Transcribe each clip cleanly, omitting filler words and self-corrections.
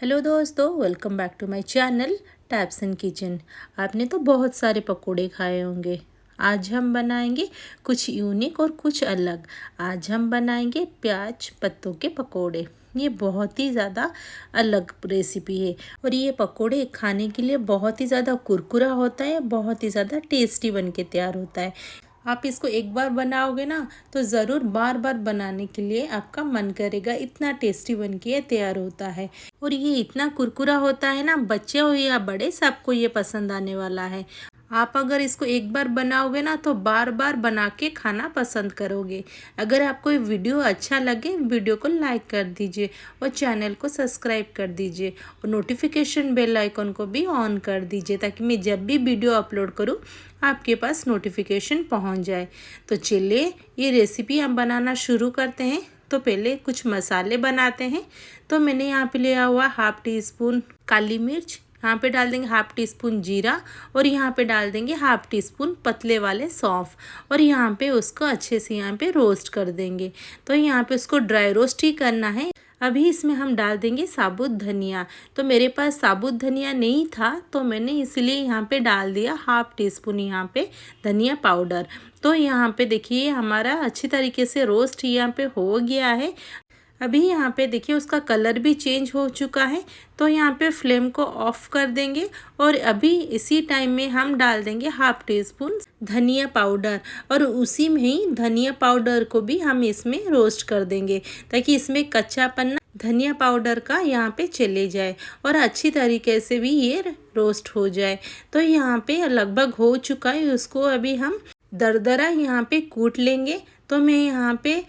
Hello दोस्तों, welcome back to my channel Taps and Kitchen. आपने तो बहुत सारे पकोड़े खाए होंगे। आज हम बनाएंगे कुछ यूनिक और कुछ अलग। आज हम बनाएंगे प्याज पत्तों के पकोड़े। ये बहुत ही ज़्यादा अलग रेसिपी है और ये पकोड़े खाने के लिए बहुत ही ज़्यादा कुरकुरा होता है, बहुत ही ज़्यादा टेस्टी बन के तैयार होता है। आप इसको एक बार बनाओगे ना तो ज़रूर बार बार बनाने के लिए आपका मन करेगा, इतना टेस्टी बन के तैयार होता है। और ये इतना कुरकुरा होता है ना, बच्चे हो या बड़े सबको ये पसंद आने वाला है। आप अगर इसको एक बार बनाओगे ना तो बार बार बना के खाना पसंद करोगे। अगर आपको ये वीडियो अच्छा लगे, वीडियो को लाइक कर दीजिए और चैनल को सब्सक्राइब कर दीजिए और नोटिफिकेशन बेल आइकन को भी ऑन कर दीजिए ताकि मैं जब भी वीडियो अपलोड करूँ आपके पास नोटिफिकेशन पहुंच जाए। तो चलिए ये रेसिपी हम बनाना शुरू करते हैं। तो पहले कुछ मसाले बनाते हैं। तो मैंने यहाँ पे लिया हुआ हाफ टी स्पून काली मिर्च, यहाँ पे डाल देंगे हाफ टी स्पून जीरा और यहाँ पे डाल देंगे हाफ टी स्पून पतले वाले सौंफ और यहाँ पे उसको अच्छे से यहाँ पे रोस्ट कर देंगे। तो यहाँ पे उसको ड्राई रोस्ट ही करना है। अभी इसमें हम डाल देंगे साबुत धनिया। तो मेरे पास साबुत धनिया नहीं था तो मैंने इसलिए यहाँ पे डाल दिया हाफ टी स्पून यहाँ पे धनिया पाउडर। तो यहाँ पे देखिए हमारा अच्छी तरीके से रोस्ट यहाँ पे हो गया है। अभी यहाँ पे देखिए उसका कलर भी चेंज हो चुका है। तो यहाँ पे फ्लेम को ऑफ कर देंगे और अभी इसी टाइम में हम डाल देंगे हाफ टी स्पून धनिया पाउडर और उसी में ही धनिया पाउडर को भी हम इसमें रोस्ट कर देंगे ताकि इसमें कच्चापन धनिया पाउडर का यहाँ पे चले जाए और अच्छी तरीके से भी ये रोस्ट हो जाए। तो यहाँ पे लगभग हो चुका है, उसको अभी हम दरदरा यहाँ पे कूट लेंगे। तो मैं यहाँ पे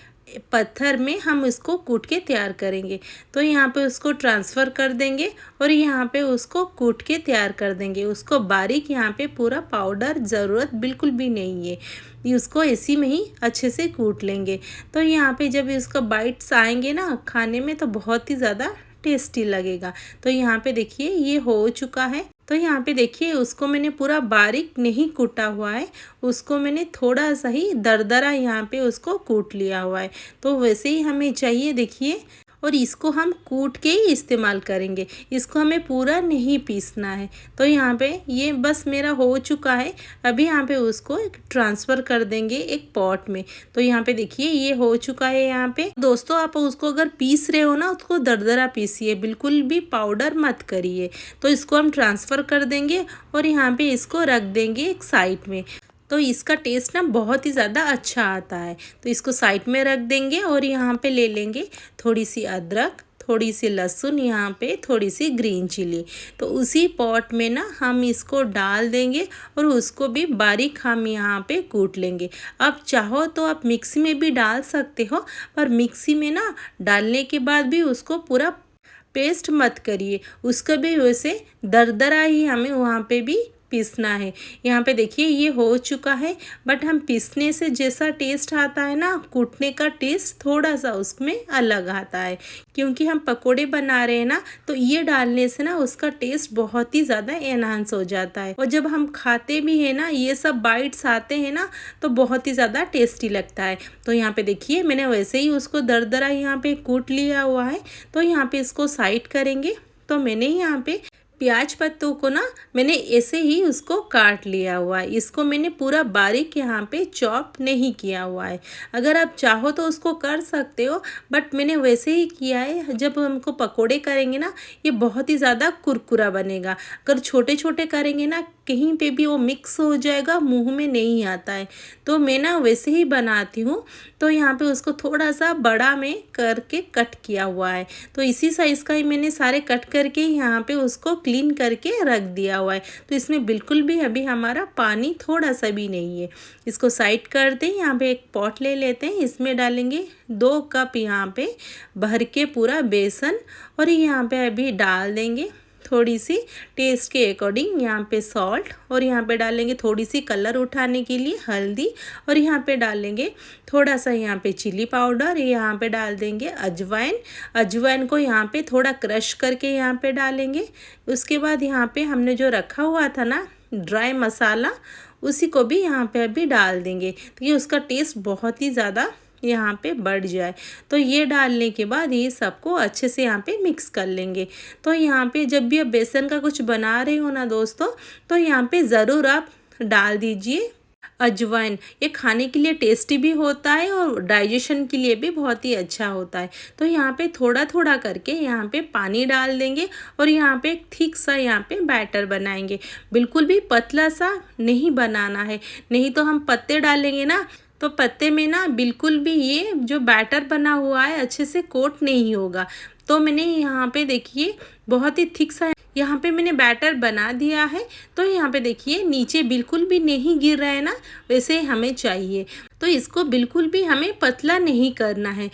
पत्थर में हम इसको कूट के तैयार करेंगे। तो यहाँ पे उसको ट्रांसफ़र कर देंगे और यहाँ पे उसको कूट के तैयार कर देंगे। उसको बारीक यहाँ पे पूरा पाउडर ज़रूरत बिल्कुल भी नहीं है, उसको इसी में ही अच्छे से कूट लेंगे। तो यहाँ पे जब इसका बाइट्स आएंगे ना खाने में तो बहुत ही ज़्यादा टेस्टी लगेगा। तो यहाँ पे देखिए ये हो चुका है। तो यहाँ पे देखिए उसको मैंने पूरा बारीक नहीं कूटा हुआ है, उसको मैंने थोड़ा सा ही दरदरा यहाँ पे उसको कूट लिया हुआ है। तो वैसे ही हमें चाहिए देखिए। और इसको हम कूट के ही इस्तेमाल करेंगे, इसको हमें पूरा नहीं पीसना है। तो यहाँ पे ये बस मेरा हो चुका है। अभी यहाँ पे उसको ट्रांसफ़र कर देंगे एक पॉट में। तो यहाँ पे देखिए ये हो चुका है। यहाँ पे दोस्तों आप उसको अगर पीस रहे हो ना उसको दरदरा पीसिए, बिल्कुल भी पाउडर मत करिए। तो इसको हम ट्रांसफ़र कर देंगे और यहाँ पे इसको रख देंगे एक साइड में। तो इसका टेस्ट ना बहुत ही ज़्यादा अच्छा आता है। तो इसको साइड में रख देंगे और यहाँ पे ले लेंगे थोड़ी सी अदरक, थोड़ी सी लहसुन, यहाँ पे थोड़ी सी ग्रीन चिली। तो उसी पॉट में ना हम इसको डाल देंगे और उसको भी बारीक हम यहाँ पे कूट लेंगे। अब चाहो तो आप मिक्सी में भी डाल सकते हो, पर मिक्सी में ना डालने के बाद भी उसको पूरा पेस्ट मत करिए, उसका भी वैसे दरदरा ही हमें वहाँ पे भी पीसना है। यहाँ पे देखिए ये हो चुका है, बट हम पीसने से जैसा टेस्ट आता है ना कूटने का टेस्ट थोड़ा सा उसमें अलग आता है, क्योंकि हम पकोड़े बना रहे हैं ना तो ये डालने से ना उसका टेस्ट बहुत ही ज़्यादा एनहांस हो जाता है। और जब हम खाते भी हैं ना ये सब बाइट्स आते हैं ना तो बहुत ही ज़्यादा टेस्टी लगता है। तो यहाँ पे देखिए मैंने वैसे ही उसको दरदरा यहाँ पे कूट लिया हुआ है। तो यहाँ पे इसको साइड करेंगे। तो मैंने यहाँ पे प्याज पत्तों को ना मैंने ऐसे ही उसको काट लिया हुआ है, इसको मैंने पूरा बारीक यहाँ पे चॉप नहीं किया हुआ है। अगर आप चाहो तो उसको कर सकते हो, बट मैंने वैसे ही किया है। जब हमको पकोड़े करेंगे ना ये बहुत ही ज़्यादा कुरकुरा बनेगा। अगर छोटे छोटे करेंगे ना कहीं पे भी वो मिक्स हो जाएगा, मुंह में नहीं आता है। तो मैं ना वैसे ही बनाती हूँ। तो यहाँ पे उसको थोड़ा सा बड़ा में करके कट किया हुआ है। तो इसी साइज़ का ही मैंने सारे कट करके यहाँ पे उसको क्लीन करके रख दिया हुआ है। तो इसमें बिल्कुल भी अभी हमारा पानी थोड़ा सा भी नहीं है। इसको साइड कर दें। यहाँ पे एक पॉट ले लेते हैं, इसमें डालेंगे 2 कप यहाँ पे भर के पूरा बेसन और यहाँ पे अभी डाल देंगे थोड़ी सी टेस्ट के अकॉर्डिंग यहाँ पे सॉल्ट और यहाँ पे डालेंगे थोड़ी सी कलर उठाने के लिए हल्दी और यहाँ पे डालेंगे थोड़ा सा यहाँ पे चिली पाउडर, यहाँ पे डाल देंगे अजवाइन। अजवाइन को यहाँ पे थोड़ा क्रश करके यहाँ पे डालेंगे। उसके बाद यहाँ पे हमने जो रखा हुआ था ना ड्राई मसाला उसी को भी यहाँ पे अभी डाल देंगे। तो ये उसका टेस्ट बहुत ही ज़्यादा यहाँ पे बढ़ जाए। तो ये डालने के बाद ये सबको अच्छे से यहाँ पे मिक्स कर लेंगे। तो यहाँ पे जब भी आप बेसन का कुछ बना रहे हो ना दोस्तों, तो यहाँ पे ज़रूर आप डाल दीजिए अजवाइन। ये खाने के लिए टेस्टी भी होता है और डाइजेशन के लिए भी बहुत ही अच्छा होता है। तो यहाँ पे थोड़ा थोड़ा करके यहाँ पे पानी डाल देंगे और यहाँ पे एक थिक सा यहाँ पे बैटर बनाएंगे। बिल्कुल भी पतला सा नहीं बनाना है, नहीं तो हम पत्ते डालेंगे ना तो पत्ते में ना बिल्कुल भी ये जो बैटर बना हुआ है अच्छे से कोट नहीं होगा। तो मैंने यहाँ पे देखिए बहुत ही थिक सा यहाँ पे मैंने बैटर बना दिया है। तो यहाँ पे देखिए नीचे बिल्कुल भी नहीं गिर रहा है ना, वैसे हमें चाहिए। तो इसको बिल्कुल भी हमें पतला नहीं करना है,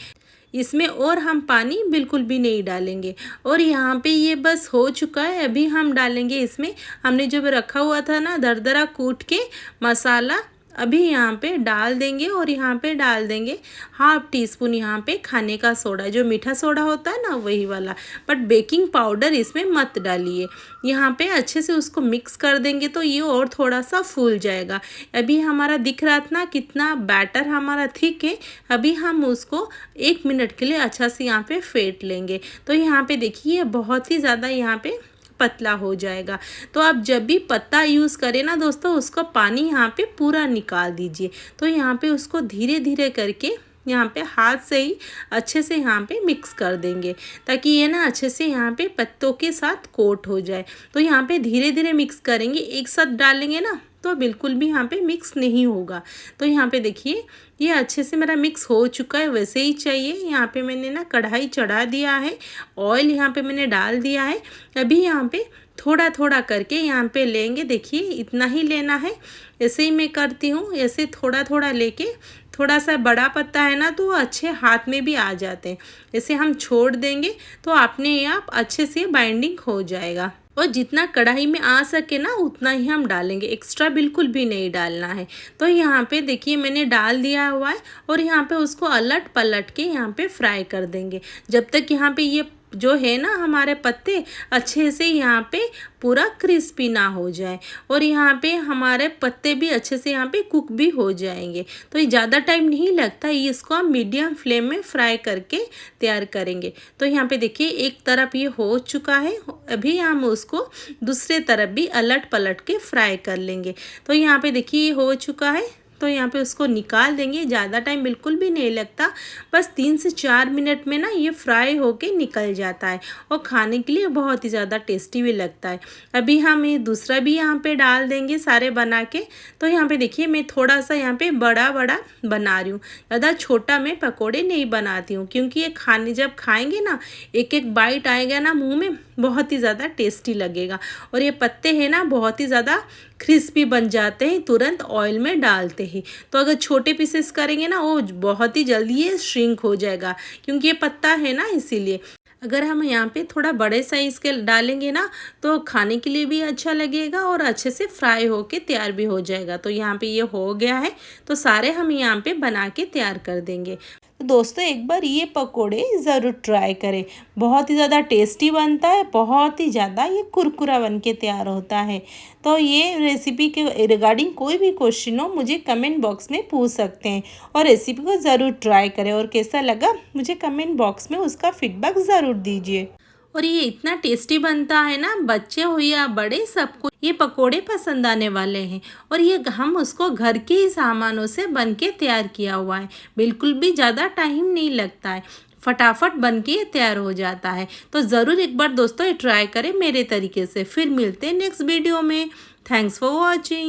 इसमें और हम पानी बिल्कुल भी नहीं डालेंगे। और यहाँ पे ये बस हो चुका है। अभी हम डालेंगे इसमें हमने जो रखा हुआ था ना दरदरा कूट के मसाला, अभी यहाँ पे डाल देंगे। और यहाँ पे डाल देंगे 1/2 टीस्पून यहाँ पे खाने का सोडा, जो मीठा सोडा होता है ना वही वाला, बट बेकिंग पाउडर इसमें मत डालिए। यहाँ पे अच्छे से उसको मिक्स कर देंगे तो ये और थोड़ा सा फूल जाएगा। अभी हमारा दिख रहा था ना कितना बैटर हमारा थिक है। अभी हम उसको 1 मिनट के लिए अच्छा से यहाँ पे फेंट लेंगे। तो यहाँ पे देखिए बहुत ही ज़्यादा यहाँ पे पतला हो जाएगा। तो आप जब भी पत्ता यूज़ करें ना दोस्तों, उसका पानी यहाँ पे पूरा निकाल दीजिए। तो यहाँ पे उसको धीरे धीरे करके यहाँ पे हाथ से ही अच्छे से यहाँ पे मिक्स कर देंगे, ताकि ये ना अच्छे से यहाँ पे पत्तों के साथ कोट हो जाए। तो यहाँ पे धीरे धीरे मिक्स करेंगे, एक साथ डालेंगे ना तो बिल्कुल भी यहाँ पे मिक्स नहीं होगा। तो यहाँ पे देखिए ये अच्छे से मेरा मिक्स हो चुका है, वैसे ही चाहिए। यहाँ पे मैंने ना कढ़ाई चढ़ा दिया है, ऑयल यहाँ पे मैंने डाल दिया है। अभी यहाँ पे थोड़ा थोड़ा करके यहाँ पे लेंगे, देखिए इतना ही लेना है। ऐसे ही मैं करती हूँ, ऐसे थोड़ा थोड़ा लेके, थोड़ा सा बड़ा पत्ता है ना तो अच्छे हाथ में भी आ जाते हैं। ऐसे हम छोड़ देंगे तो अपने आप अच्छे से बाइंडिंग हो जाएगा। और जितना कढ़ाई में आ सके ना उतना ही हम डालेंगे, एक्स्ट्रा बिल्कुल भी नहीं डालना है। तो यहाँ पे देखिए मैंने डाल दिया हुआ है और यहाँ पे उसको अलट पलट के यहाँ पे फ्राई कर देंगे, जब तक यहाँ पे ये जो है ना हमारे पत्ते अच्छे से यहाँ पे पूरा क्रिस्पी ना हो जाए और यहाँ पे हमारे पत्ते भी अच्छे से यहाँ पे कुक भी हो जाएंगे। तो ये ज़्यादा टाइम नहीं लगता, ये इसको हम मीडियम फ्लेम में फ्राई करके तैयार करेंगे। तो यहाँ पे देखिए एक तरफ ये हो चुका है, अभी हम उसको दूसरे तरफ भी अलट पलट के फ्राई कर लेंगे। तो यहाँ पे देखिए ये हो चुका है, तो यहाँ पे उसको निकाल देंगे। ज़्यादा टाइम बिल्कुल भी नहीं लगता, बस 3 से 4 मिनट में ना ये फ्राई होके निकल जाता है और खाने के लिए बहुत ही ज़्यादा टेस्टी भी लगता है। अभी हम ये दूसरा भी यहाँ पे डाल देंगे सारे बना के। तो यहाँ पे देखिए मैं थोड़ा सा यहाँ पे बड़ा बड़ा बना रही हूँ, ज़्यादा छोटा मैं पकोड़े नहीं बनाती हूँ, क्योंकि ये खाने जब खाएँगे ना एक एक बाइट आएगा ना मुँह में, बहुत ही ज़्यादा टेस्टी लगेगा। और ये पत्ते हैं ना बहुत ही ज़्यादा क्रिस्पी बन जाते हैं तुरंत ऑयल में डालते ही। तो अगर छोटे पीसेस करेंगे ना वो बहुत ही जल्दी ये श्रिंक हो जाएगा, क्योंकि ये पत्ता है ना इसीलिए। अगर हम यहाँ पे थोड़ा बड़े साइज़ के डालेंगे ना तो खाने के लिए भी अच्छा लगेगा और अच्छे से फ्राई होके तैयार भी हो जाएगा। तो यहाँ पे ये हो गया है, तो सारे हम यहाँ पे बना के तैयार कर देंगे। तो दोस्तों एक बार ये पकोड़े ज़रूर ट्राई करें, बहुत ही ज़्यादा टेस्टी बनता है, बहुत ही ज़्यादा ये कुरकुरा बन के तैयार होता है। तो ये रेसिपी के रिगार्डिंग कोई भी क्वेश्चन हो मुझे कमेंट बॉक्स में पूछ सकते हैं और रेसिपी को ज़रूर ट्राई करें और कैसा लगा मुझे कमेंट बॉक्स में उसका फीडबैक ज़रूर दीजिए। और ये इतना टेस्टी बनता है ना, बच्चे हो या बड़े सबको ये पकोड़े पसंद आने वाले हैं। और ये हम उसको घर के ही सामानों से बन के तैयार किया हुआ है, बिल्कुल भी ज़्यादा टाइम नहीं लगता है, फटाफट बन के तैयार हो जाता है। तो ज़रूर एक बार दोस्तों ये ट्राई करें मेरे तरीके से। फिर मिलते हैं नेक्स्ट वीडियो में। Thanks for watching.